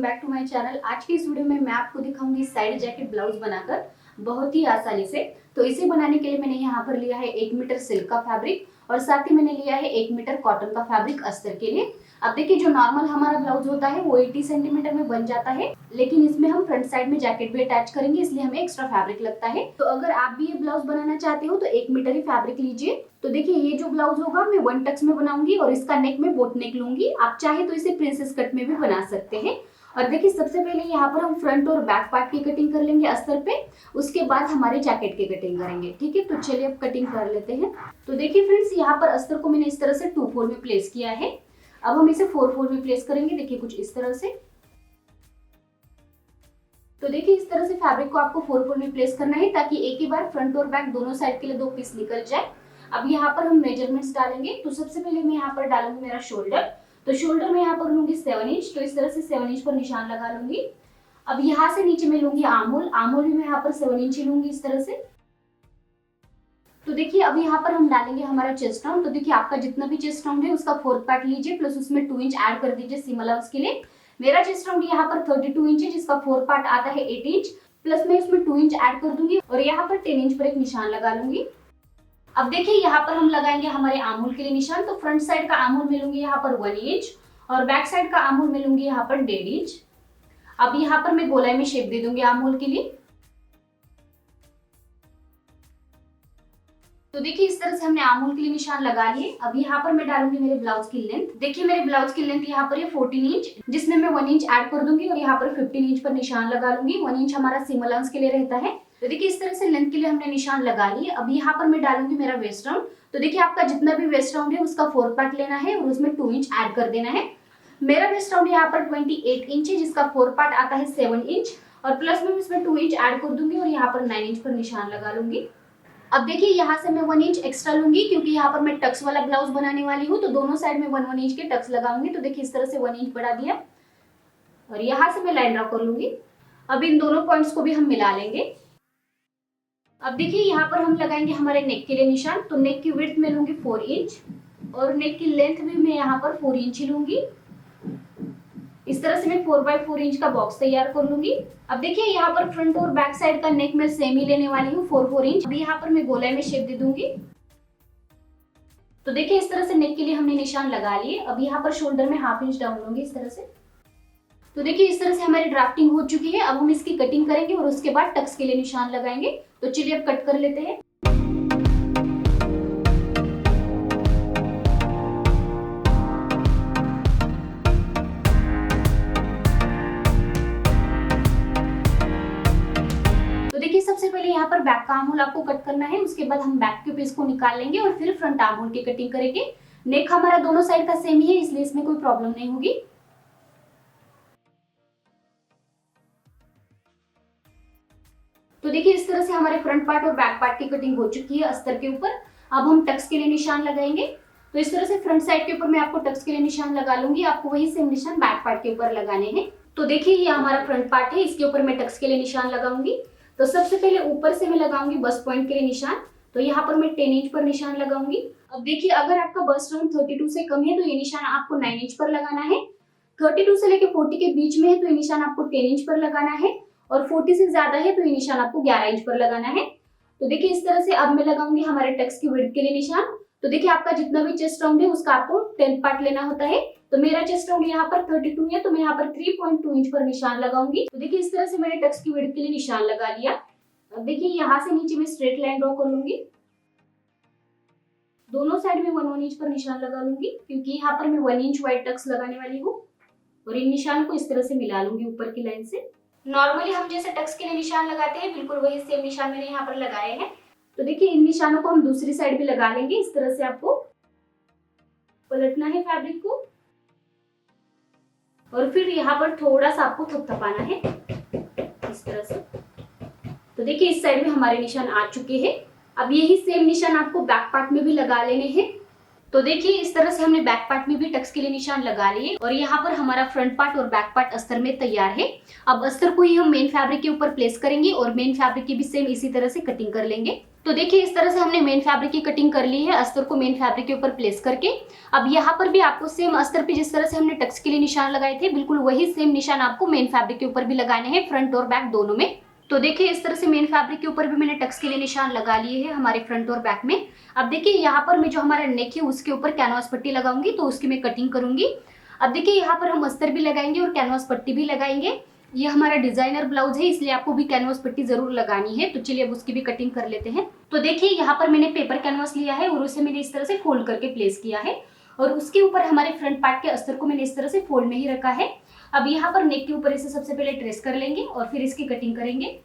Back to my channel. आज की इस वीडियो में मैं आपको दिखाऊंगी साइड जैकेट ब्लाउज बनाकर बहुत ही आसानी से। तो इसे बनाने के लिए मैंने यहाँ पर लिया है 1 मीटर सिल्क का फैब्रिक और साथ ही मैंने लिया है 1 मीटर कॉटन का फैब्रिक अस्तर के लिए। अब देखिए, जो नॉर्मल हमारा ब्लाउज होता है वो 80 सेंटीमीटर में बन जाता है, लेकिन इसमें हम फ्रंट साइड में जैकेट भी अटैच करेंगे, इसलिए हमें एक्स्ट्रा फैब्रिक लगता है। तो अगर आप भी ये ब्लाउज बनाना चाहते हो तो 1 मीटर ही फैब्रिक लीजिए। तो देखिए, ये जो ब्लाउज होगा मैं 1 टक्स में बनाऊंगी और इसका नेक में बोट नेक लूंगी। आप चाहे तो इसे प्रिंसेस कट में भी बना सकते हैं। और देखिए, सबसे पहले यहाँ पर हम फ्रंट और बैक पार्ट की कटिंग कर लेंगे अस्तर पे, उसके बाद हमारे जैकेट की कटिंग करेंगे। ठीक है, तो चलिए अब कटिंग कर लेते हैं। तो देखिए फ्रेंड्स, यहाँ पर अस्तर को मैंने इस तरह से 2-4 में प्लेस किया है। अब हम इसे 4-4 में प्लेस करेंगे। देखिए कुछ इस तरह से। तो देखिए, इस तरह से फैब्रिक को आपको 4-4 में प्लेस करना है ताकि एक ही बार फ्रंट और बैक दोनों साइड के लिए 2 पीस निकल जाए। अब यहाँ पर हम मेजरमेंट्स डालेंगे। तो सबसे पहले मैं यहाँ पर डालूंगी मेरा शोल्डर। तो शोल्डर में यहाँ पर लूंगी 7 इंच। तो इस तरह से 7 इंच पर निशान लगा लूंगी। अब यहाँ से नीचे में लूंगी आर्म होल। आर्म होल भी मैं यहाँ पर 7 इंच ही लूंगी इस तरह से। तो देखिए, अब यहाँ पर हम डालेंगे हमारा चेस्ट राउंड। तो देखिए, आपका जितना भी चेस्ट राउंड है उसका 4th पार्ट लीजिए, प्लस उसमें 2 इंच ऐड कर दीजिए सीम अलाउंस के लिए। मेरा चेस्ट राउंड यहाँ पर 32 इंच है, जिसका 4th पार्ट आता है 8 इंच, प्लस मैं इसमें 2 इंच ऐड कर दूंगी और यहाँ पर 10 इंच पर एक निशान लगा लूंगी। अब देखिए, यहाँ पर हम लगाएंगे हमारे आर्म होल के लिए निशान। तो फ्रंट साइड का आर्म होल में लूंगी यहाँ पर 1 इंच और बैक साइड का आर्म होल में लूंगी यहाँ पर 1.5 इंच। अब यहाँ पर मैं गोलाई में शेप दे दूंगी आर्म होल के लिए। तो देखिए, इस तरह से हमने आर्म होल के लिए निशान लगा लिए। अब यहाँ पर मैं डालूंगी मेरे ब्लाउज की लेंथ। देखिए, मेरे ब्लाउज की लेंथ यहाँ पर है 14 इंच, जिसमें मैं 1 इंच ऐड कर दूंगी और यहाँ पर 15 इंच पर निशान लगा लूंगी। 1 इंच हमारा सीम अलाउंस के लिए रहता है। तो देखिए, इस तरह से लेंथ के लिए हमने निशान लगा लिए। अब यहाँ पर मैं डालूंगी मेरा वेस्ट राउंड। तो देखिए, आपका जितना भी वेस्ट राउंड है उसका 4th पार्ट लेना है और उसमें 2 इंच ऐड कर देना है। मेरा वेस्ट राउंड यहाँ पर 28 इंच है, जिसका 4th पार्ट आता है 7 इंच और प्लस में इसमें 2 इंच ऐड कर दूंगी और यहाँ पर 9 इंच पर निशान लगा लूंगी। अब देखिए, यहाँ से मैं 1 इंच एक्स्ट्रा लूंगी क्योंकि यहाँ पर मैं टक्स वाला ब्लाउज बनाने वाली हूँ, तो दोनों साइड में 1-1 इंच के टक्स लगाऊंगी। तो देखिए, इस तरह से 1 इंच बढ़ा दिया और यहाँ से मैं लाइन ड्रॉ कर लूंगी। अब इन दोनों पॉइंट्स को भी हम मिला लेंगे। अब देखिए, यहाँ पर हम लगाएंगे हमारे नेक के लिए निशान। तो नेक की विड्थ में लूंगी 4 इंच और नेक की लेंथ भी मैं यहाँ पर 4 इंच ही लूंगी। इस तरह से मैं 4x4 इंच का बॉक्स तैयार कर लूंगी। अब देखिए, यहाँ पर फ्रंट और बैक साइड का नेक मैं सेम ही लेने वाली हूँ 4-4 इंच। अब यहाँ पर मैं गोलाई में शेप दे दूंगी। तो देखिए, इस तरह से नेक के लिए हमने निशान लगा लिए। अब यहाँ पर शोल्डर में 1/2 इंच डाउन लूंगी इस तरह से। तो देखिए, इस तरह से हमारी ड्राफ्टिंग हो चुकी है। अब हम इसकी कटिंग करेंगे और उसके बाद टक्स के लिए निशान लगाएंगे। तो चलिए अब कट कर लेते हैं। सबसे पहले यहाँ पर बैक का आर्म होल आपको कट करना है, उसके बाद हम बैक के पीस को निकाल लेंगे और फिर फ्रंट आर्म होल की कटिंग करेंगे। नेक हमारा दोनों साइड का सेम ही है, इसलिए इसमें कोई प्रॉब्लम नहीं होगी। तो देखिए, इस तरह से हमारे फ्रंट पार्ट और बैक पार्ट की कटिंग हो चुकी है अस्तर के ऊपर। अब हम टक्स के लिए निशान लगाएंगे। तो इस तरह से फ्रंट साइड के ऊपर मैं आपको टक्स के लिए निशान लगा लूंगी। आपको वही सेम निशान बैक पार्ट के ऊपर लगाने हैं। तो देखिए, ये हमारा फ्रंट पार्ट है, इसके ऊपर मैं टक्स के लिए निशान लगाऊंगी। तो सबसे पहले ऊपर से मैं लगाऊंगी बस्ट पॉइंट के लिए निशान। तो यहाँ पर मैं 10 इंच पर निशान लगाऊंगी। अब देखिए, अगर आपका बस्ट राउंड 32 से कम है तो ये निशान आपको 9 इंच पर लगाना है। 32 से लेके 40 के बीच में है तो ये निशान आपको 10 इंच पर लगाना है और 40 से ज्यादा है तो ये निशान आपको 11 इंच पर लगाना है। तो देखिए, इस तरह से अब मैं लगाऊंगी हमारे टक्स की विड्थ के लिए निशान। तो देखिए, आपका जितना भी चेस्ट राउंड है उसका आपको 10th पार्ट लेना होता है। तो मेरा चेस्ट राउंड यहाँ पर 32 है, तो मैं यहाँ पर 3.2 इंच पर निशान लगाऊंगी। तो देखिए, इस तरह से मैंने टक्स की विड्थ के लिए निशान लगा लिया। अब देखिए, यहाँ से नीचे मैं स्ट्रेट लाइन ड्रॉ कर लूंगी। दोनों साइड में 1-1 इंच पर निशान लगा लूंगी क्योंकि यहाँ पर मैं 1 इंच वाइड टक्स लगाने वाली हूँ और इन निशान को इस तरह से मिला लूंगी ऊपर की लाइन से। नॉर्मली हम जैसे टक्स के लिए निशान लगाते हैं, बिल्कुल वही सेम निशान मैंने यहाँ पर लगाए हैं। तो देखिए, इन निशानों को हम दूसरी साइड भी लगा लेंगे। इस तरह से आपको पलटना है फैब्रिक को और फिर यहाँ पर थोड़ा सा आपको थपथपाना है इस तरह से। तो देखिए, इस साइड में हमारे निशान आ चुके हैं। अब यही सेम निशान आपको बैक पार्ट में भी लगा लेने हैं। तो देखिए, इस तरह से हमने बैक पार्ट में भी टक्स के लिए निशान लगा लिए और यहाँ पर हमारा फ्रंट पार्ट और बैक पार्ट अस्तर में तैयार है। अब अस्तर को ही हम मेन फैब्रिक के ऊपर प्लेस करेंगे और मेन फैब्रिक की भी सेम इसी तरह से कटिंग कर लेंगे। तो देखिए इस तरह से हमने मेन फैब्रिक की कटिंग कर ली है, अस्तर को मेन फैब्रिक के ऊपर प्लेस करके। अब यहाँ पर भी आपको सेम अस्तर पे जिस तरह से हमने टक्स के लिए निशान लगाए थे, बिल्कुल वही सेम निशान आपको मेन फैब्रिक के ऊपर भी लगाने हैं, फ्रंट और बैक दोनों में। तो देखिए इस तरह से मेन फैब्रिक के ऊपर भी मैंने टक्स के लिए निशान लगा लिए हैं हमारे फ्रंट और बैक में। अब देखिए यहाँ पर मैं जो हमारा नेक है उसके ऊपर कैनवास पट्टी लगाऊंगी, तो उसकी मैं कटिंग करूंगी। अब देखिए यहाँ पर हम अस्तर भी लगाएंगे और कैनवास पट्टी भी लगाएंगे। ये हमारा डिजाइनर ब्लाउज है, इसलिए आपको भी कैनवास पट्टी जरूर लगानी है। तो चलिए अब उसकी भी कटिंग कर लेते हैं। तो देखिए यहाँ पर मैंने पेपर कैनवास लिया है और उसे मैंने इस तरह से फोल्ड करके प्लेस किया है और उसके ऊपर हमारे फ्रंट पार्ट के अस्तर को मैंने इस तरह से फोल्ड में ही रखा है। अब यहाँ पर नेक के ऊपर इसे सबसे पहले ट्रेस कर लेंगे और फिर इसकी कटिंग करेंगे।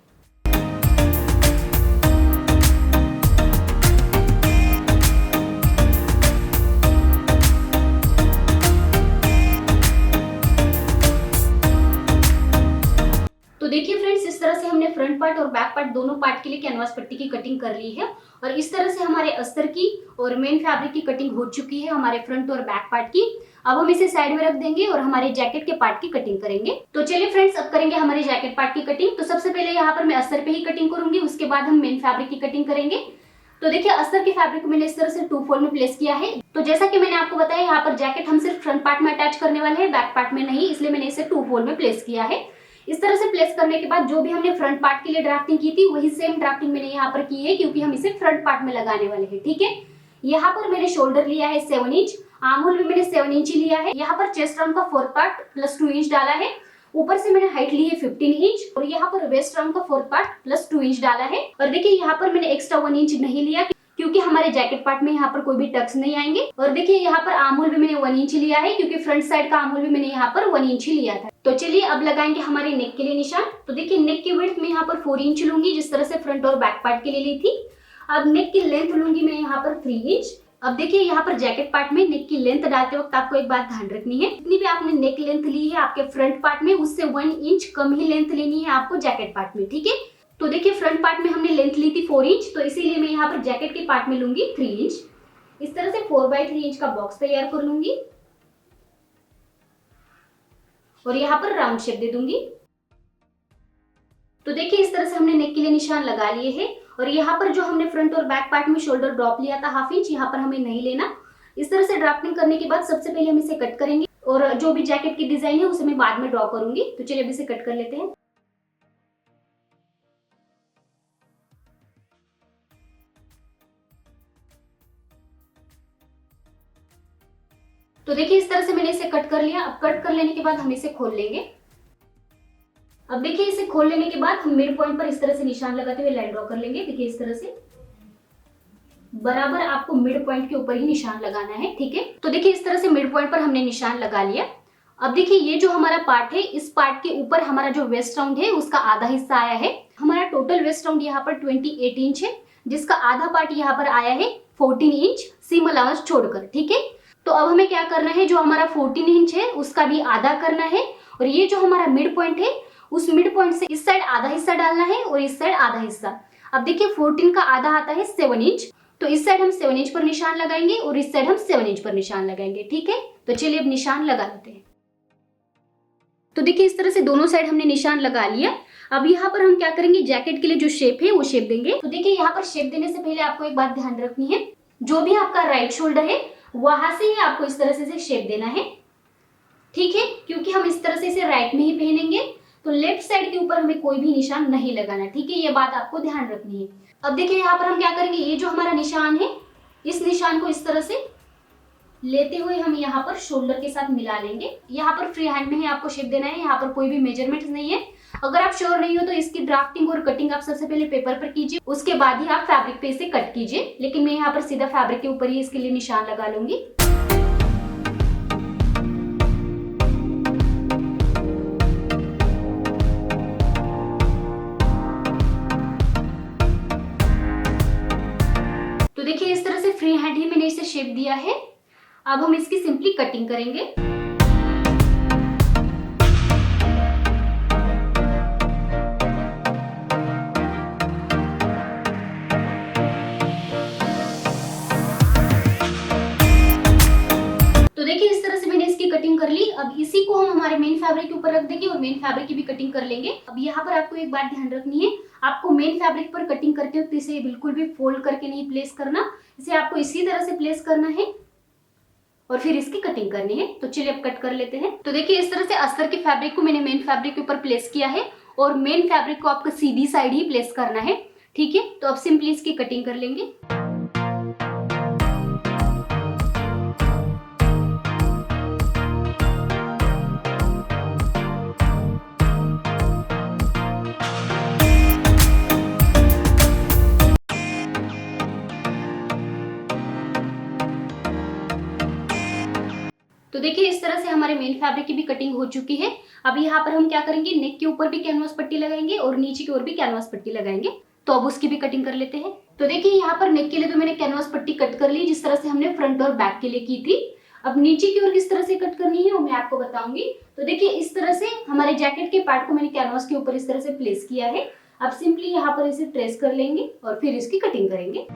तो देखिए फ्रेंड्स, इस तरह से हमने फ्रंट पार्ट और बैक पार्ट दोनों पार्ट के लिए कैनवास पट्टी की कटिंग कर ली है और इस तरह से हमारे अस्तर की और मेन फैब्रिक की कटिंग हो चुकी है हमारे फ्रंट और बैक पार्ट की। अब हम इसे साइड में रख देंगे और हमारे जैकेट के पार्ट की कटिंग करेंगे। तो चलिए फ्रेंड्स, अब करेंगे हमारे जैकेट पार्ट की कटिंग। तो सबसे पहले यहाँ पर मैं अस्तर पे ही कटिंग करूंगी, उसके बाद हम मेन फैब्रिक की कटिंग करेंगे। तो देखिए अस्तर के फैब्रिक को मैंने इस तरह से 2 फोल्ड में प्लेस किया है। तो जैसा कि मैंने आपको बताया, यहाँ पर जैकेट हम सिर्फ फ्रंट पार्ट में अटैच करने वाले हैं, बैक पार्ट में नहीं, इसलिए मैंने इसे 2 फोल्ड में प्लेस किया है। इस तरह से प्लेस करने के बाद जो भी हमने फ्रंट पार्ट के लिए ड्राफ्टिंग की थी वही सेम ड्राफ्टिंग मैंने यहाँ पर की है, क्योंकि हम इसे फ्रंट पार्ट में लगाने वाले हैं। ठीक है, यहाँ पर मैंने शोल्डर लिया है 7 इंच, आर्म होल भी मैंने 7 इंच ही लिया है। यहाँ पर चेस्ट राउंड का 4th पार्ट प्लस 2 इंच डाला है। ऊपर से मैंने हाइट ली है 15 इंच और यहाँ पर वेस्ट राउंड का 4th पार्ट प्लस 2 इंच डाला है। और देखिए यहाँ पर मैंने एक्स्ट्रा 1 इंच नहीं लिया, क्योंकि हमारे जैकेट पार्ट में यहाँ पर कोई भी टक्स नहीं आएंगे। और देखिए यहाँ पर आर्म होल भी मैंने 1 इंच लिया है, क्योंकि फ्रंट साइड का आर्म होल भी मैंने यहाँ पर 1 इंच ही लिया था। तो चलिए अब लगाएंगे हमारे नेक के लिए निशान। तो देखिए नेक की विड्थ में यहाँ पर 4 इंच लूंगी, जिस तरह से फ्रंट और बैक पार्ट के लिए ली थी। अब नेक की लेंथ लूंगी मैं यहाँ पर 3 इंच। अब देखिए यहाँ पर जैकेट पार्ट में नेक की लेंथ डालते वक्त आपको एक बात ध्यान रखनी है, जितनी भी आपने नेक लेंथ ली है आपके फ्रंट पार्ट में, उससे 1 इंच कम ही लेंथ लेनी है आपको जैकेट पार्ट में। ठीक है, तो देखिए फ्रंट पार्ट में हमने लेंथ ली थी 4 इंच, तो इसीलिए मैं यहाँ पर जैकेट के पार्ट में लूंगी 3 इंच। इस तरह से 4/3 इंच का बॉक्स तैयार कर लूंगी और यहाँ पर राउंड शेप दे दूंगी। तो देखिए इस तरह से हमने नेक के लिए निशान लगा लिए हैं और यहाँ पर जो हमने फ्रंट और बैक पार्ट में शोल्डर ड्रॉप लिया था 1/2 इंच, यहाँ पर हमें नहीं लेना। इस तरह से ड्राफ्टिंग करने के बाद सबसे पहले हम इसे कट करेंगे और जो भी जैकेट की डिजाइन है उसे मैं बाद में ड्रॉ करूंगी। तो चलिए अब इसे कट कर लेते हैं। तो देखिए इस तरह से मैंने इसे कट कर लिया। अब कट कर लेने के बाद हम इसे खोल लेंगे। अब देखिए इसे खोल लेने के बाद हम मिड पॉइंट पर इस तरह से निशान लगाते हुए लाइन ड्रॉ कर लेंगे। देखिए इस तरह से बराबर आपको मिड पॉइंट के ऊपर ही निशान लगाना है। ठीक है, तो देखिए इस तरह से मिड पॉइंट पर हमने निशान लगा लिया। अब देखिए ये जो हमारा पार्ट है, इस पार्ट के ऊपर हमारा जो वेस्ट राउंड है उसका आधा हिस्सा आया है। हमारा टोटल वेस्ट राउंड यहाँ पर 28 इंच है, जिसका आधा पार्ट यहाँ पर आया है 14 इंच सीम अलाउंस छोड़कर। ठीक है, तो अब हमें क्या करना है, जो हमारा 14 इंच है उसका भी आधा करना है और ये जो हमारा मिड पॉइंट है उस मिड पॉइंट से इस साइड आधा हिस्सा डालना है और इस साइड आधा हिस्सा। अब देखिए 14 का आधा आता है 7 इंच, तो इस साइड हम 7 इंच पर निशान लगाएंगे और इस साइड हम 7 इंच पर निशान लगाएंगे। ठीक है, तो चलिए अब निशान लगा लेते हैं। तो देखिए इस तरह से दोनों साइड हमने निशान लगा लिया। अब यहाँ पर हम क्या करेंगे, जैकेट के लिए जो शेप है वो शेप देंगे। तो देखिए यहाँ पर शेप देने से पहले आपको एक बात ध्यान रखनी है, जो भी आपका राइट शोल्डर है वहां से ही आपको इस तरह से शेप देना है। ठीक है, क्योंकि हम इस तरह से इसे राइट में ही पहनेंगे, तो लेफ्ट साइड के ऊपर हमें कोई भी निशान नहीं लगाना। ठीक है, ये बात आपको ध्यान रखनी है। अब देखिए यहाँ पर हम क्या करेंगे, ये जो हमारा निशान है इस निशान को इस तरह से लेते हुए हम यहाँ पर शोल्डर के साथ मिला लेंगे। यहाँ पर फ्री हैंड में ही आपको शेप देना है, यहाँ पर कोई भी मेजरमेंट नहीं है। अगर आप श्योर नहीं हो तो इसकी ड्राफ्टिंग और कटिंग आप सबसे पहले पेपर पर कीजिए, उसके बाद ही आप फैब्रिक पे इसे कट कीजिए। लेकिन मैं यहाँ पर सीधा फैब्रिक के ऊपर ही इसके लिए निशान लगा लूंगी। तो देखिए इस तरह से फ्री हैंड ही मैंने इसे शेप दिया है। अब हम इसकी सिंपली कटिंग करेंगे। तो देखिए इस तरह से मैंने इसकी कटिंग कर ली। अब इसी को हम हमारे मेन फैब्रिक के ऊपर रख देंगे और मेन फैब्रिक की भी कटिंग कर लेंगे। अब यहाँ पर आपको एक बात ध्यान रखनी है, आपको मेन फैब्रिक पर कटिंग करते वक्त इसे बिल्कुल भी फोल्ड करके नहीं प्लेस करना, इसे आपको इसी तरह से प्लेस करना है और फिर इसकी कटिंग करनी है। तो चलिए अब कट कर लेते हैं। तो देखिए इस तरह से अस्तर के फैब्रिक को मैंने मेन फैब्रिक के ऊपर प्लेस किया है और मेन फैब्रिक को आपको सीधी साइड ही प्लेस करना है, ठीक है। तो अब सिंपली इसकी कटिंग कर लेंगे। तो देखिए इस तरह से हमारे मेन फैब्रिक की भी कटिंग हो चुकी है। अब यहाँ पर हम क्या करेंगे, नेक के ऊपर भी कैनवास पट्टी लगाएंगे और नीचे की ओर भी कैनवास पट्टी लगाएंगे। तो अब उसकी भी कटिंग कर लेते हैं। तो देखिए यहाँ पर नेक के लिए तो मैंने कैनवास पट्टी कट कर ली, जिस तरह से हमने फ्रंट और बैक के लिए की थी। अब नीचे की ओर किस तरह से कट करनी है वो मैं आपको बताऊंगी। तो देखिए इस तरह से हमारे जैकेट के पार्ट को मैंने कैनवास के ऊपर इस तरह से प्लेस किया है। अब सिंपली यहाँ पर इसे ट्रेस कर लेंगे और फिर इसकी कटिंग करेंगे।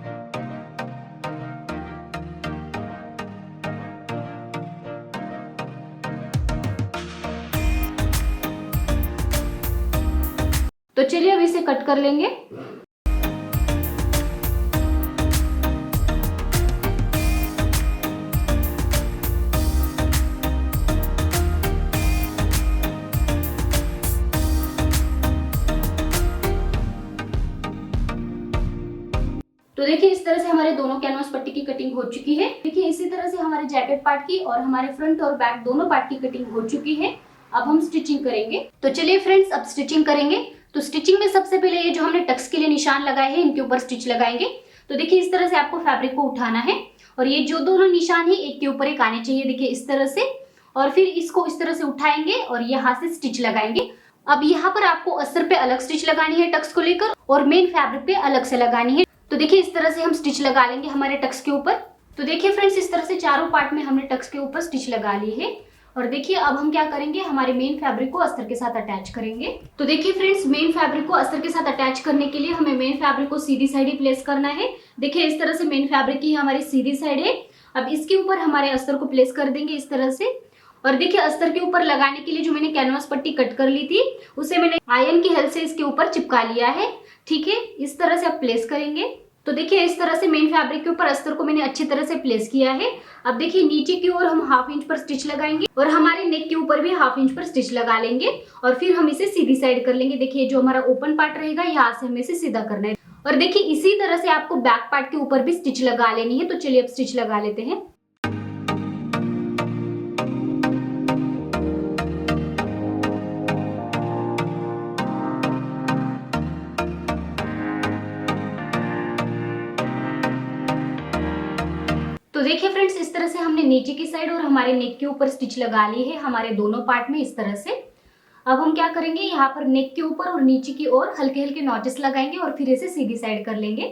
तो चलिए अब इसे कट कर लेंगे। तो देखिए इस तरह से हमारे दोनों कैनवास पट्टी की कटिंग हो चुकी है। देखिए इसी तरह से हमारे जैकेट पार्ट की और हमारे फ्रंट और बैक दोनों पार्ट की कटिंग हो चुकी है। अब हम स्टिचिंग करेंगे। तो चलिए फ्रेंड्स अब स्टिचिंग करेंगे। तो स्टिचिंग में सबसे पहले ये जो हमने टक्स के लिए निशान लगाए हैं इनके ऊपर स्टिच लगाएंगे। तो देखिए इस तरह से आपको फैब्रिक को उठाना है और ये जो दोनों निशान है एक के ऊपर एक आने चाहिए, देखिए इस तरह से। और फिर इसको इस तरह से उठाएंगे और यहाँ से स्टिच लगाएंगे। अब यहाँ पर आपको अस्तर पे अलग स्टिच लगानी है टक्स को लेकर और मेन फैब्रिक पे अलग से लगानी है। तो देखिए इस तरह से हम स्टिच लगा लेंगे हमारे टक्स के ऊपर। तो देखिए फ्रेंड्स इस तरह से चारों पार्ट में हमने टक्स के ऊपर स्टिच लगा ली है। और देखिए अब हम क्या करेंगे, हमारे मेन फैब्रिक को अस्तर के साथ अटैच करेंगे। तो देखिए फ्रेंड्स मेन फैब्रिक को अस्तर के साथ अटैच करने के लिए हमें मेन फैब्रिक को सीधी साइड ही प्लेस करना है। देखिए इस तरह से मेन फैब्रिक की हमारी सीधी साइड है। अब इसके ऊपर हमारे अस्तर को प्लेस कर देंगे इस तरह से। और देखिए अस्तर के ऊपर लगाने के लिए जो मैंने कैनवास पट्टी कट कर ली थी उसे मैंने आयरन की हेल्प से इसके ऊपर चिपका लिया है, ठीक है। इस तरह से आप प्लेस करेंगे। तो देखिए इस तरह से मेन फैब्रिक के ऊपर अस्तर को मैंने अच्छी तरह से प्लेस किया है। अब देखिए नीचे की ओर हम 1/2 इंच पर स्टिच लगाएंगे और हमारे नेक के ऊपर भी 1/2 इंच पर स्टिच लगा लेंगे और फिर हम इसे सीधी साइड कर लेंगे। देखिए जो हमारा ओपन पार्ट रहेगा यहाँ से हमें इसे सीधा करना है। और देखिए इसी तरह से आपको बैक पार्ट के ऊपर भी स्टिच लगा लेनी है। तो चलिए अब स्टिच लगा लेते हैं। तो देखिए फ्रेंड्स इस तरह से हमने नीचे की साइड और हमारे नेक के ऊपर स्टिच लगा ली है हमारे दोनों पार्ट में इस तरह से। अब हम क्या करेंगे, यहाँ पर नेक के ऊपर और नीचे की ओर हल्के हल्के नॉचेस लगाएंगे और फिर इसे सीधी साइड कर लेंगे।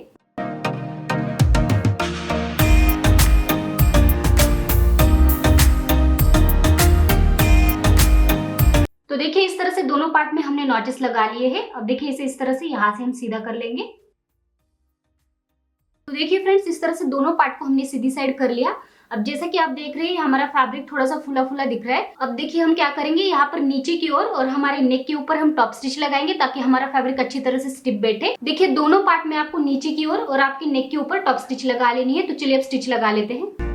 तो देखिए इस तरह से दोनों पार्ट में हमने नॉचेस लगा लिए हैं। अब देखिए इसे इस तरह से यहाँ से हम सीधा कर लेंगे। तो देखिए फ्रेंड्स इस तरह से दोनों पार्ट को हमने सीधी साइड कर लिया। अब जैसा कि आप देख रहे हैं हमारा फैब्रिक थोड़ा सा फुला फुला दिख रहा है। अब देखिए हम क्या करेंगे, यहाँ पर नीचे की ओर और हमारे नेक के ऊपर हम टॉप स्टिच लगाएंगे ताकि हमारा फैब्रिक अच्छी तरह से स्टिप बैठे। देखिए दोनों पार्ट में आपको नीचे की ओर और आपके नेक के ऊपर टॉप स्टिच लगा लेनी है। तो चलिए अब स्टिच लगा लेते हैं।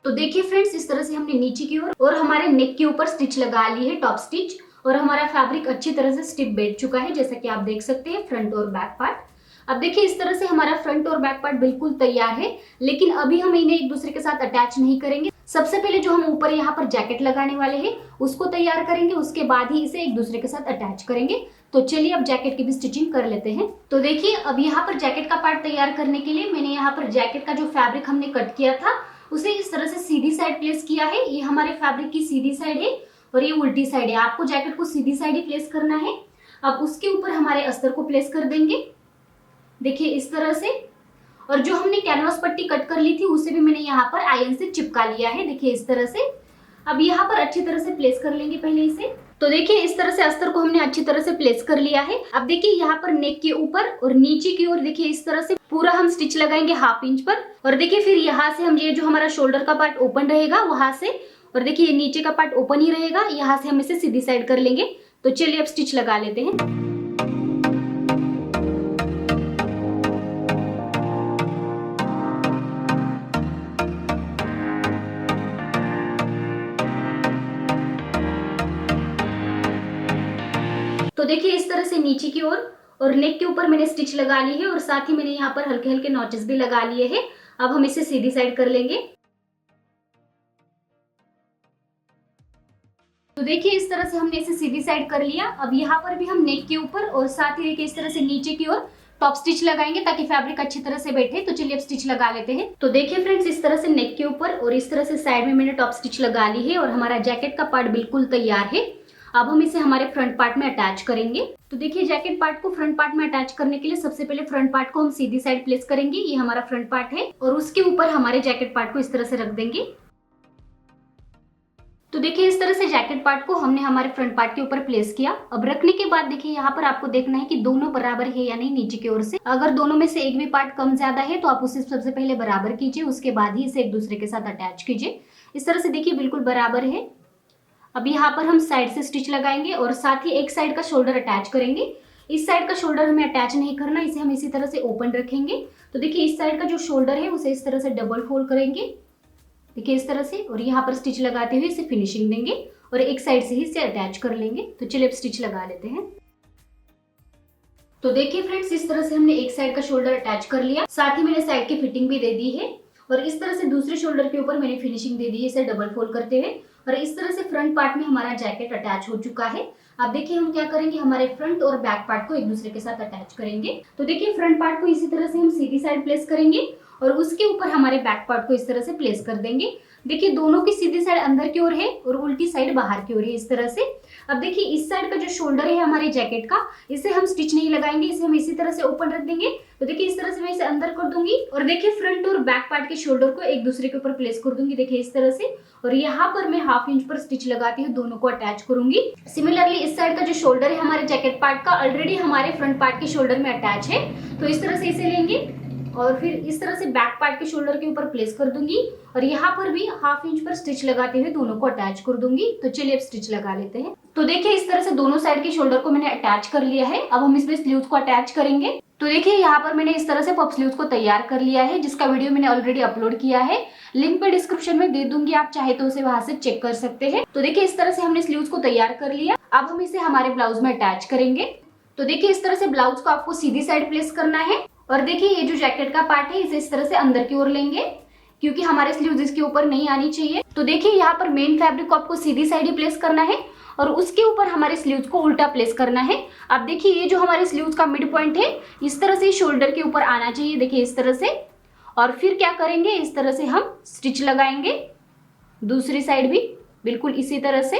तो देखिए फ्रेंड्स इस तरह से हमने नीचे की ओर और हमारे नेक के ऊपर स्टिच लगा ली है टॉप स्टिच और हमारा फैब्रिक अच्छी तरह से स्टिप बैठ चुका है, जैसा कि आप देख सकते हैं फ्रंट और बैक पार्ट। अब देखिए इस तरह से हमारा फ्रंट और बैक पार्ट बिल्कुल तैयार है, लेकिन अभी हम इन्हें एक दूसरे के साथ अटैच नहीं करेंगे। सबसे पहले जो हम ऊपर यहाँ पर जैकेट लगाने वाले हैं उसको तैयार करेंगे, उसके बाद ही इसे एक दूसरे के साथ अटैच करेंगे। तो चलिए अब जैकेट की भी स्टिचिंग कर लेते हैं। तो देखिए अब यहाँ पर जैकेट का पार्ट तैयार करने के लिए मैंने यहाँ पर जैकेट का जो फैब्रिक हमने कट किया था उसे इस तरह से सीधी साइड प्लेस किया है। ये हमारे फैब्रिक की सीधी साइड है और ये उल्टी साइड है। आपको जैकेट को सीधी साइड ही प्लेस करना है। अब उसके ऊपर हमारे अस्तर को प्लेस कर देंगे, देखिए इस तरह से। और जो हमने कैनवास पट्टी कट कर ली थी उसे भी मैंने यहाँ पर आयरन से चिपका लिया है, देखिए इस तरह से। अब यहाँ पर अच्छी तरह से प्लेस कर लेंगे पहले इसे। तो देखिए इस तरह से अस्तर को हमने अच्छी तरह से प्लेस कर लिया है। अब देखिए यहाँ पर नेक के ऊपर और नीचे की ओर देखिए इस तरह से पूरा हम स्टिच लगाएंगे 1/2 इंच पर। और देखिए फिर यहाँ से हम ये जो हमारा शोल्डर का पार्ट ओपन रहेगा वहां से, और देखिए ये नीचे का पार्ट ओपन ही रहेगा, यहाँ से हम इसे सीधी साइड कर लेंगे। तो चलिए अब स्टिच लगा लेते हैं। तो देखिए इस तरह से नीचे की ओर और नेक के ऊपर मैंने स्टिच लगा ली है और साथ ही मैंने यहाँ पर हल्के हल्के नॉचेस भी लगा लिए हैं। अब हम इसे सीधी साइड कर लेंगे। तो देखिए इस तरह से हमने इसे सीधी साइड कर लिया। अब यहाँ पर भी हम नेक के ऊपर और साथ ही देखिए इस तरह से नीचे की ओर टॉप स्टिच लगाएंगे ताकि फैब्रिक अच्छी तरह से बैठे। तो चलिए अब स्टिच लगा लेते हैं। तो देखिए फ्रेंड्स इस तरह से नेक के ऊपर और इस तरह से साइड में मैंने टॉप स्टिच लगा ली है और हमारा जैकेट का पार्ट बिल्कुल तैयार है। अब हम इसे हमारे फ्रंट पार्ट में अटैच करेंगे। तो देखिए जैकेट पार्ट को फ्रंट पार्ट में अटैच करने के लिए सबसे पहले फ्रंट पार्ट को हम सीधी साइड प्लेस करेंगे। ये हमारा फ्रंट पार्ट है और उसके ऊपर हमारे जैकेट पार्ट को इस तरह से रख देंगे। तो देखिए इस तरह से जैकेट पार्ट को हमने हमारे फ्रंट पार्ट के ऊपर प्लेस किया। अब रखने के बाद देखिए यहाँ पर आपको देखना है कि दोनों बराबर है या नहीं नीचे की ओर से। अगर दोनों में से एक भी पार्ट कम ज्यादा है तो आप उसे सबसे पहले बराबर कीजिए, उसके बाद ही इसे एक दूसरे के साथ अटैच कीजिए। इस तरह से देखिए बिल्कुल बराबर है। अब यहाँ पर हम साइड से स्टिच लगाएंगे और साथ ही एक साइड का शोल्डर अटैच करेंगे। इस साइड का शोल्डर हमें अटैच नहीं करना, इसे हम इसी तरह से ओपन रखेंगे। तो देखिए इस साइड का जो शोल्डर है उसे इस तरह से डबल फोल्ड करेंगे, देखिए इस तरह से, और यहाँ पर स्टिच लगाते हुए इसे फिनिशिंग देंगे और एक साइड से ही इसे अटैच कर लेंगे। तो चलिए अब स्टिच लगा लेते हैं। तो देखिए फ्रेंड्स इस तरह से हमने एक साइड का शोल्डर अटैच कर लिया, साथ ही मैंने साइड की फिटिंग भी दे दी है और इस तरह से दूसरे शोल्डर के ऊपर मैंने फिनिशिंग दे दी है इसे डबल फोल्ड करते हुए। और इस तरह से फ्रंट पार्ट में हमारा जैकेट अटैच हो चुका है। अब देखिए हम क्या करेंगे, हमारे फ्रंट और बैक पार्ट को एक दूसरे के साथ अटैच करेंगे। तो देखिए फ्रंट पार्ट को इसी तरह से हम सीधी साइड प्लेस करेंगे और उसके ऊपर हमारे बैक पार्ट को इस तरह से प्लेस कर देंगे। देखिए दोनों की सीधी साइड अंदर की ओर है और उल्टी साइड बाहर की ओर है, इस तरह से। अब देखिए इस साइड का जो शोल्डर है हमारे जैकेट का, इसे हम स्टिच नहीं लगाएंगे, इसे हम इसी तरह से ओपन रख देंगे। तो देखिए इस तरह से मैं इसे अंदर कर दूंगी और देखिए फ्रंट और बैक पार्ट के शोल्डर को एक दूसरे के ऊपर प्लेस कर दूंगी, देखिए इस तरह से। और यहाँ पर मैं 1/2 इंच पर स्टिच लगाती हूँ, दोनों को अटैच करूंगी। सिमिलरली इस साइड का जो शोल्डर है हमारे जैकेट पार्ट का ऑलरेडी हमारे फ्रंट पार्ट के शोल्डर में अटैच है। तो इस तरह से इसे लेंगे और फिर इस तरह से बैक पार्ट के शोल्डर के ऊपर प्लेस कर दूंगी और यहाँ पर भी 1/2 इंच पर स्टिच लगाते हुए दोनों को अटैच कर दूंगी। तो चलिए अब स्टिच लगा लेते हैं। तो देखिए इस तरह से दोनों साइड के शोल्डर को मैंने अटैच कर लिया है। अब हम इसमें स्लीव्स को अटैच करेंगे। तो देखिए यहाँ पर मैंने इस तरह से पफ स्लीव्स को तैयार कर लिया है, जिसका वीडियो मैंने ऑलरेडी अपलोड किया है, लिंक पे डिस्क्रिप्शन में दे दूंगी, आप चाहे तो उसे वहां से चेक कर सकते हैं। तो देखिए इस तरह से हमने स्लीव्स को तैयार कर लिया। अब हम इसे हमारे ब्लाउज में अटैच करेंगे। तो देखिए इस तरह से ब्लाउज को आपको सीधी साइड प्लेस करना है और देखिए ये जो जैकेट का पार्ट है इसे इस तरह से अंदर की ओर लेंगे क्योंकि हमारे स्लीव्स इसके ऊपर नहीं आनी चाहिए। तो देखिए यहाँ पर मेन फैब्रिक को आपको सीधी साइड ही प्लेस करना है और उसके ऊपर हमारे स्लीव्स को उल्टा प्लेस करना है। अब देखिए ये जो हमारे स्लीव्स का मिड पॉइंट है इस तरह से शोल्डर के ऊपर आना चाहिए, देखिए इस तरह से। और फिर क्या करेंगे, इस तरह से हम स्टिच लगाएंगे दूसरी साइड भी बिल्कुल इसी तरह से।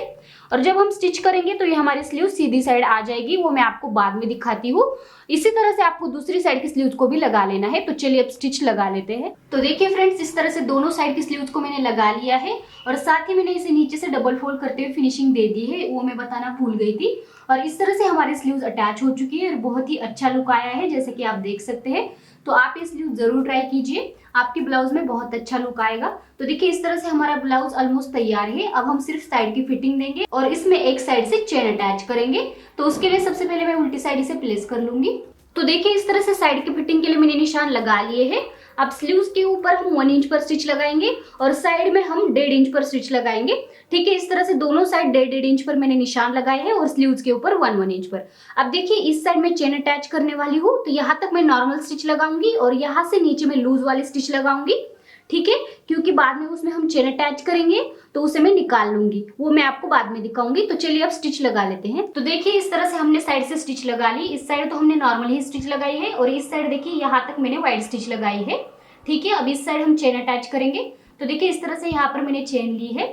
और जब हम स्टिच करेंगे तो ये हमारी स्लीव सीधी साइड आ जाएगी, वो मैं आपको बाद में दिखाती हूँ। इसी तरह से आपको दूसरी साइड की स्लीव्स को भी लगा लेना है। तो चलिए अब स्टिच लगा लेते हैं। तो देखिए फ्रेंड्स इस तरह से दोनों साइड की स्लीव्स को मैंने लगा लिया है और साथ ही मैंने इसे नीचे से डबल फोल्ड करते हुए फिनिशिंग दे दी है, वो मैं बताना भूल गई थी। और इस तरह से हमारी स्लीव्स अटैच हो चुकी है और बहुत ही अच्छा लुक आया है, जैसे कि आप देख सकते हैं। तो आप ये स्लीव जरूर ट्राई कीजिए, आपके ब्लाउज में बहुत अच्छा लुक आएगा। तो देखिए इस तरह से हमारा ब्लाउज ऑलमोस्ट तैयार है। अब हम सिर्फ साइड की फिटिंग देंगे और इसमें एक साइड से चेन अटैच करेंगे। तो उसके लिए सबसे पहले मैं उल्टी साइड इसे प्लेस कर लूंगी। तो देखिए इस तरह से साइड की फिटिंग के लिए मैंने निशान लगा लिए हैं। अब स्लीव्स के ऊपर हम 1 इंच पर स्टिच लगाएंगे और साइड में हम 1.5 इंच पर स्टिच लगाएंगे। ठीक है, इस तरह से दोनों साइड 1.5 इंच पर मैंने निशान लगाए हैं और स्लीव्स के ऊपर 1 इंच पर। अब देखिए इस साइड में चेन अटैच करने वाली हूँ, तो यहाँ तक मैं नॉर्मल स्टिच लगाऊंगी और यहाँ से नीचे में लूज वाली स्टिच लगाऊंगी। ठीक है, क्योंकि बाद में उसमें हम चेन अटैच करेंगे तो उसे मैं निकाल लूंगी, वो मैं आपको बाद में दिखाऊंगी। तो चलिए अब स्टिच लगा लेते हैं। तो देखिए इस तरह से हमने साइड से स्टिच लगा ली। इस साइड तो हमने नॉर्मल ही स्टिच लगाई है और इस साइड देखिए यहाँ तक मैंने वाइड स्टिच लगाई है। ठीक है, अब इस साइड हम चेन अटैच करेंगे। तो देखिए इस तरह से यहाँ पर मैंने चेन ली है।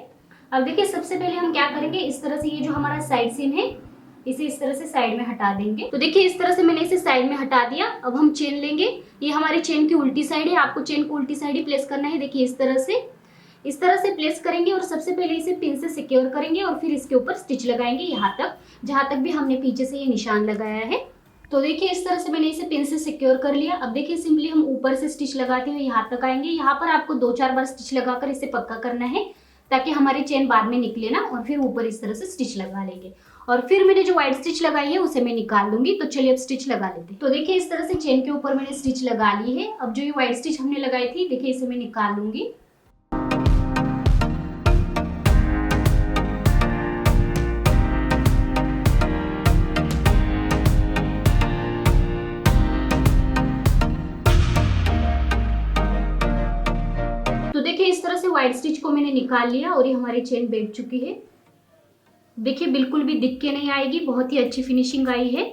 अब देखिए सबसे पहले हम क्या करेंगे, इस तरह से ये जो हमारा साइड सीन है इसे इस तरह से साइड में हटा देंगे। तो देखिए इस तरह से मैंने इसे साइड में हटा दिया। अब हम चेन लेंगे, ये हमारी चेन की उल्टी साइड है, आपको चेन को उल्टी साइड ही प्लेस करना है। देखिए इस तरह से इस तरह से प्लेस करेंगे और सबसे पहले इसे पिन से सिक्योर करेंगे और फिर इसके ऊपर स्टिच लगाएंगे यहाँ तक, जहां तक भी हमने पीछे से ये निशान लगाया है। तो देखिए इस तरह से मैंने इसे पिन से सिक्योर कर लिया। अब देखिए सिंपली हम ऊपर से स्टिच लगाते हुए यहाँ तक आएंगे। यहाँ पर आपको 2-4 बार स्टिच लगाकर इसे पक्का करना है ताकि हमारी चेन बाद में निकले ना, और फिर ऊपर इस तरह से स्टिच लगा लेंगे। और फिर मैंने जो व्हाइट स्टिच लगाई है उसे मैं निकाल लूंगी। तो चलिए अब स्टिच लगा लेते हैं। तो देखिए इस तरह से चेन के ऊपर मैंने स्टिच लगा ली है। अब जो ये व्हाइट स्टिच हमने लगाई थी, देखिए इसे मैं निकाल लूंगी। तो देखिए इस तरह से व्हाइट स्टिच को मैंने निकाल लिया और ये हमारी चेन बैठ चुकी है। देखिए बिल्कुल भी दिख के नहीं आएगी, बहुत ही अच्छी फिनिशिंग आई है।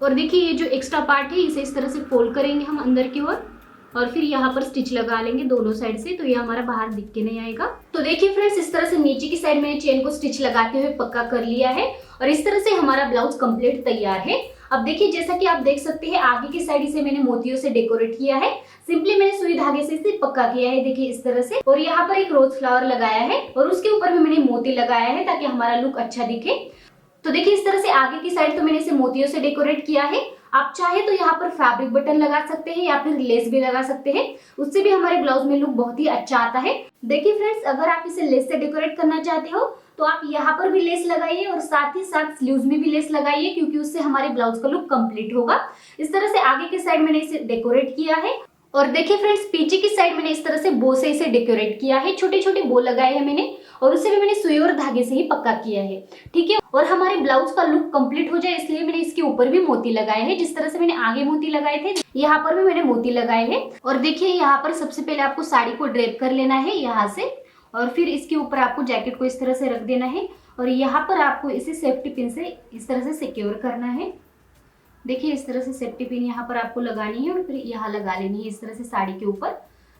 और देखिए ये जो एक्स्ट्रा पार्ट है इसे इस तरह से फोल्ड करेंगे हम अंदर की ओर और फिर यहाँ पर स्टिच लगा लेंगे दोनों साइड से, तो ये हमारा बाहर दिख के नहीं आएगा। तो देखिए फ्रेंड्स इस तरह से नीचे की साइड मैंने चेन को स्टिच लगाते हुए पक्का कर लिया है और इस तरह से हमारा ब्लाउज कंप्लीट तैयार है। अब देखिए जैसा कि आप देख सकते हैं आगे की साइड इसे मैंने मोतियों से डेकोरेट किया है। सिंपली मैंने सुई धागे से इसे पक्का किया है, देखिए इस तरह से। और यहाँ पर एक रोज फ्लावर लगाया है और उसके ऊपर भी मैंने मोती लगाया है ताकि हमारा लुक अच्छा दिखे। तो देखिए इस तरह से आगे की साइड तो मैंने इसे मोतियों से डेकोरेट किया है। आप चाहे तो यहाँ पर फैब्रिक बटन लगा सकते हैं या फिर लेस भी लगा सकते हैं, उससे भी हमारे ब्लाउज में लुक बहुत ही अच्छा आता है। देखिए फ्रेंड्स अगर आप इसे लेस से डेकोरेट करना चाहते हो तो आप यहाँ पर भी लेस लगाइए और साथ ही साथ स्लीव्स में भी लेस लगाइए, क्योंकि उससे हमारे ब्लाउज का लुक कंप्लीट होगा। इस तरह से आगे की साइड मैंने इसे डेकोरेट किया है। और देखिए फ्रेंड्स पीछे की साइड मैंने इस तरह से बो से इसे डेकोरेट किया है, छोटे छोटे बो लगाए हैं मैंने और उसे भी मैंने सुई और धागे से ही पक्का किया है, ठीक है। और हमारे ब्लाउज का लुक कंप्लीट हो जाए इसलिए मैंने इसके ऊपर भी मोती लगाए हैं। जिस तरह से मैंने आगे मोती लगाए थे यहाँ पर भी मैंने मोती लगाए हैं। और देखिए यहाँ पर सबसे पहले आपको साड़ी को ड्रेप कर लेना है यहाँ से और फिर इसके ऊपर आपको जैकेट को इस तरह से रख देना है और यहाँ पर आपको इसे सेफ्टी पिन से इस तरह से सिक्योर करना है। देखिए इस तरह से सेफ्टी पिन यहाँ पर आपको लगानी है और फिर यहाँ लगा लेनी है इस तरह से साड़ी के ऊपर,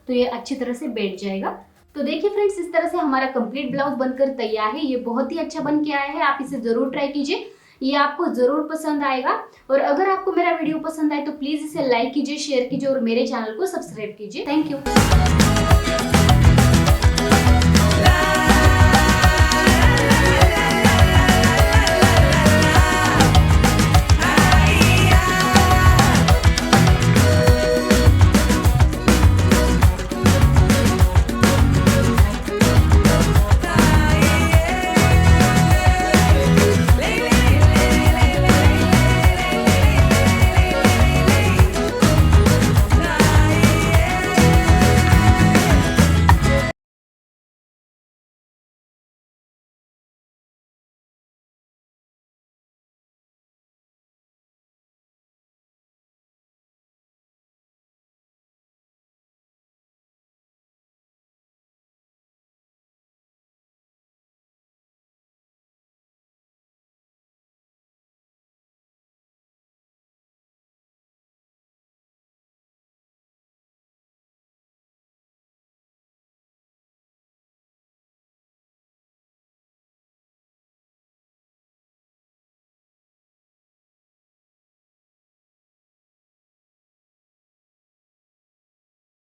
तो ये अच्छी तरह से बैठ जाएगा। तो देखिए फ्रेंड्स इस तरह से हमारा कंप्लीट ब्लाउज बनकर तैयार है। ये बहुत ही अच्छा बन के आया है, आप इसे जरूर ट्राई कीजिए, ये आपको जरूर पसंद आएगा। और अगर आपको मेरा वीडियो पसंद आए तो प्लीज इसे लाइक कीजिए, शेयर कीजिए और मेरे चैनल को सब्सक्राइब कीजिए। Thank you.